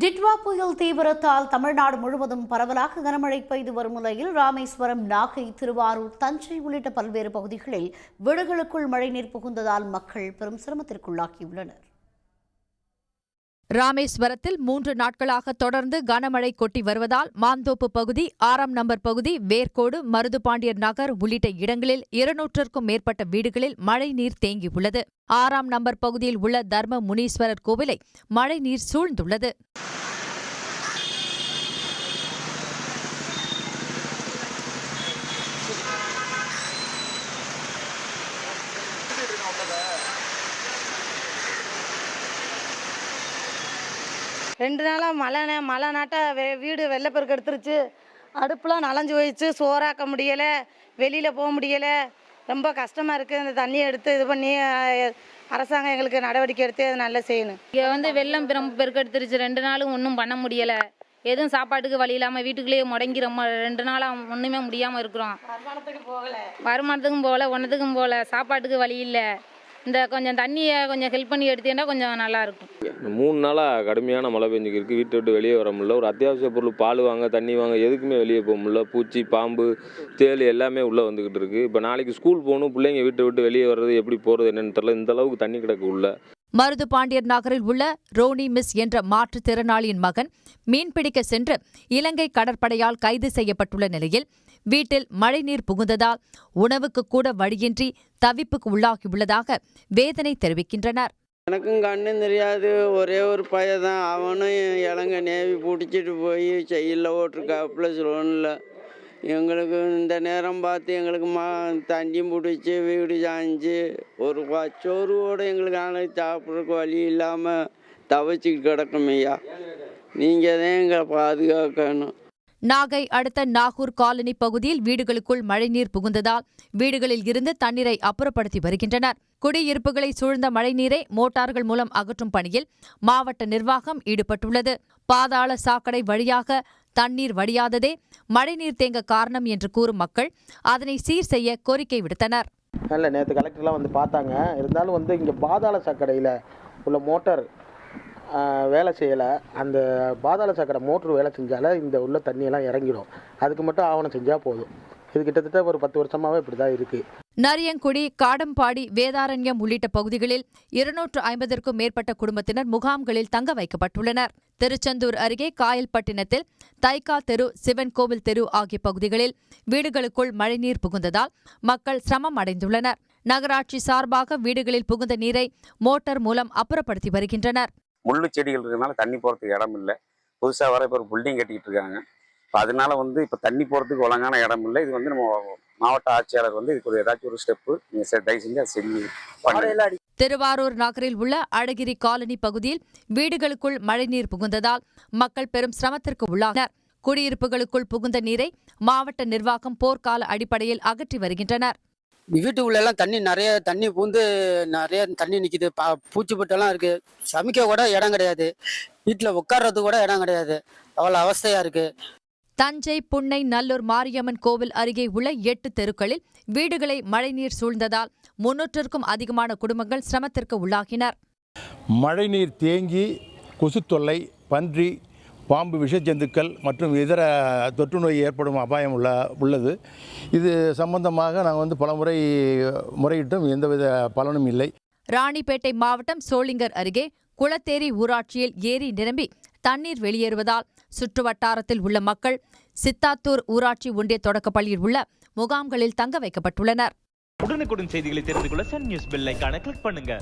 டிட்வா புயல் தீவிரத்தால் தமிழ்நாடு முழுவதும் பரவலாக கனமழை பெய்து வரும் நிலையில் ராமேஸ்வரம், நாகை, திருவாரூர், தஞ்சை உள்ளிட்ட பல்வேறு பகுதிகளில் வீடுகளுக்குள் மழைநீர் புகுந்ததால் மக்கள் பெரும் சிரமத்திற்குள்ளாகியுள்ளனர். ராமேஸ்வரத்தில் 3 நாட்களாக தொடர்ந்து கனமழை கொட்டி வருவதால் மாந்தோப்பு பகுதி, 6ஆம் நம்பர் பகுதி, வேர்க்கோடு, மருதுபாண்டியர் நகர் உள்ளிட்ட இடங்களில் 200க்கும் மேற்பட்ட வீடுகளில் மழைநீர் தேங்கியுள்ளது. 6ஆம் நம்பர் பகுதியில் உள்ள தர்ம முனீஸ்வரர் கோவிலை மழைநீர் சூழ்ந்துள்ளது. ரெண்டு நாளாக மழை நாட்ட வீடு வெள்ளப்பெருக்கு எடுத்துருச்சு. அடுப்புலாம் நனைஞ்சு போயிடுச்சு. சோறாக்க முடியலை, வெளியில் போக முடியலை. ரொம்ப கஷ்டமாக இருக்குது. இந்த தண்ணியை எடுத்து இது பண்ணி அரசாங்கம் எங்களுக்கு நடவடிக்கை எடுத்து அது நல்லா செய்யணும். இங்கே வெள்ளம் ரொம்ப பெருக்கு எடுத்துருச்சு. 2 நாளும் ஒன்றும் பண்ண முடியலை. எதுவும் சாப்பாட்டுக்கு வழி இல்லாமல் வீட்டுக்குள்ளேயே முடங்கி 2 நாளாக ஒன்றுமே முடியாமல் இருக்கிறோம். வருமானத்துக்கும் போகல, ஒன்றத்துக்கும் போகல, சாப்பாட்டுக்கு வழி இல்லை. இந்த கொஞ்சம் தண்ணியை கொஞ்சம் ஹெல்ப் பண்ணி எடுத்தீங்கன்னா கொஞ்சம் நல்லாயிருக்கும். 3 நாளாக கடுமையான மழை பெஞ்சுக்கு இருக்குது. வீட்டை விட்டு வெளியே வர முடியல. ஒரு அத்தியாவசிய பொருள் பால் வாங்க, தண்ணி வாங்க எதுக்குமே வெளியே போக முடியல. பூச்சி, பாம்பு, தேள் எல்லாமே உள்ளே வந்துக்கிட்டு இருக்குது. இப்போ நாளைக்கு ஸ்கூல் போகணும். பிள்ளைங்க வீட்டை விட்டு வெளியே வர்றது எப்படி போகிறது என்னன்னு தெரியல. இந்த அளவுக்கு தண்ணி கிடக்கு உள்ள. மருதுபாண்டியர் நகரில் உள்ள ரோனி மிஸ் என்ற மாற்றுத்திறனாளியின் மகன் மீன்பிடிக்க சென்று இலங்கை கடற்படையால் கைது செய்யப்பட்டுள்ள நிலையில் வீட்டில் மழைநீர் புகுந்ததால் உணவுக்கு கூட வழியின்றி தவிப்புக்கு உள்ளாகியுள்ளதாக வேதனை தெரிவிக்கின்றனர். எனக்கும் கண்ணும் தெரியாது. ஒரே ஒரு பையன் தான். அவனும் இலங்கை நேவி பிடிச்சிட்டு போய் செயலில் ஓட்டிருக்காப்புல லோனில். எங்களுக்கு இந்த நேரம் பார்த்து எங்களுக்கு தண்ணி பிடிச்சி வீடு சாய்ஞ்சி ஒரு சோறுவோடு எங்களுக்கு நாளைக்கு சாப்பிட்றதுக்கு வழி இல்லாமல் தவிச்சிக்கிட்டு கிடக்கும் ஐயா. நீங்கள் தான் எங்களை பாதுகாக்கணும். நாகை அடுத்த நாகூர் காலனி பகுதியில் வீடுகளுக்குள் மழைநீர் புகுந்ததால் வீடுகளில் இருந்து தண்ணீரை அப்புறப்படுத்தி வருகின்றனர். குடியிருப்புகளை சூழ்ந்த மழைநீரை மோட்டார்கள் மூலம் அகற்றும் பணியில் மாவட்ட நிர்வாகம் ஈடுபட்டுள்ளது. பாதாள சாக்கடை வழியாக தண்ணீர் வடியாததே மழைநீர் தேங்க காரணம் என்று கூறும் மக்கள் அதனை சீர் செய்ய கோரிக்கை விடுத்தனர். இல்லை, நேற்று கலெக்டர்லாம் வந்து பார்த்தாங்க. இருந்தாலும் இங்கே பாதாள சாக்கடையில் உள்ள மோட்டார் வேலை செய்யலை. அந்த பாதாள சாக்கடை மோட்ரு வேலை செஞ்சால இந்த உள்ள தண்ணியெல்லாம் இறங்கிடும். அதுக்கு மட்டும் ஆவணம் செஞ்சால் போதும். இது கிட்டத்தட்ட ஒரு 10 வருஷமாகவே இப்படி தான் இருக்குது. நரியங்குடி, காடம்பாடி, வேதாரண்யம் உள்ளிட்ட பகுதிகளில் 250க்கும் மேற்பட்ட குடும்பத்தினர் முகாம்களில் தங்க வைக்கப்பட்டுள்ளனர். திருச்செந்தூர் அருகே காயல்பட்டினத்தில் தைக்கா தெரு, சிவன் கோவில் தெரு ஆகிய பகுதிகளில் வீடுகளுக்குள் மழைநீர் புகுந்ததால் மக்கள் சிரமம் அடைந்துள்ளனர். நகராட்சி சார்பாக வீடுகளில் புகுந்த நீரை மோட்டார் மூலம் அப்புறப்படுத்தி வருகின்றனர். முள்ளு செடிகள் இருக்கிறதுனால தண்ணி போகிறதுக்கு இடம் இல்லை. புதுசாக வர இப்போ ஒரு பில்டிங் கட்டிக்கிட்டு இருக்காங்க. இப்போ அதனால இப்போ தண்ணி போகிறதுக்கு ஒழுங்கான இடம் இல்லை. இது நம்ம மாவட்ட ஆட்சியாளர் இதுக்கு ஒரு ஏதாச்சும் ஒரு ஸ்டெப்பு நீங்கள் தயவு செஞ்சு அதை செஞ்சு. திருவாரூர் நகரில் உள்ள அழகிரி காலனி பகுதியில் வீடுகளுக்குள் மழைநீர் புகுந்ததால் மக்கள் பெரும் சிரமத்திற்கு உள்ளாகினர். குடியிருப்புகளுக்குள் புகுந்த நீரை மாவட்ட நிர்வாகம் போர்க்கால அடிப்படையில் அகற்றி வருகின்றனர். வீட்டு உள்ளெல்லாம் நிறைய தண்ணி பூந்து நிறைய தண்ணி நிற்கிது. பூச்சிப்பட்டெல்லாம் இருக்குது. சமைக்க கூட இடம் கிடையாது. வீட்டில் உட்கார்றது கூட இடம் கிடையாது. அவ்வளோ அவஸ்தையாக இருக்குது. தஞ்சை, புன்னை, நல்லூர் மாரியம்மன் கோவில் அருகே உள்ள 8 தெருக்களில் வீடுகளை மழைநீர் சூழ்ந்ததால் 300க்கும் அதிகமான குடும்பங்கள் சிரமத்திற்கு உள்ளாகினர். மழைநீர் தேங்கி கொசு தொல்லை, பன்றி, பாம்பு, விஷஜந்துக்கள் மற்றும் இதர தொற்று நோய் ஏற்படும் அபாயம் உள்ளது. இது சம்பந்தமாக நாங்கள் பலமுறை முறையிட்டும் எந்தவித பலனும் இல்லை. ராணிப்பேட்டை மாவட்டம் சோளிங்கர் அருகே குளத்தேரி ஊராட்சியில் ஏரி நிரம்பி தண்ணீர் வெளியேறுவதால் சுற்றுவட்டாரத்தில் உள்ள மக்கள் சித்தாத்தூர் ஊராட்சி ஒன்றிய தொடக்கப்பள்ளியில் உள்ள முகாம்களில் தங்க வைக்கப்பட்டுள்ளனர். உடனுக்குடன் செய்திகளை தெரிந்து கொள்ள சன் நியூஸ் பெல் ஐகானை கிளிக் பண்ணுங்க.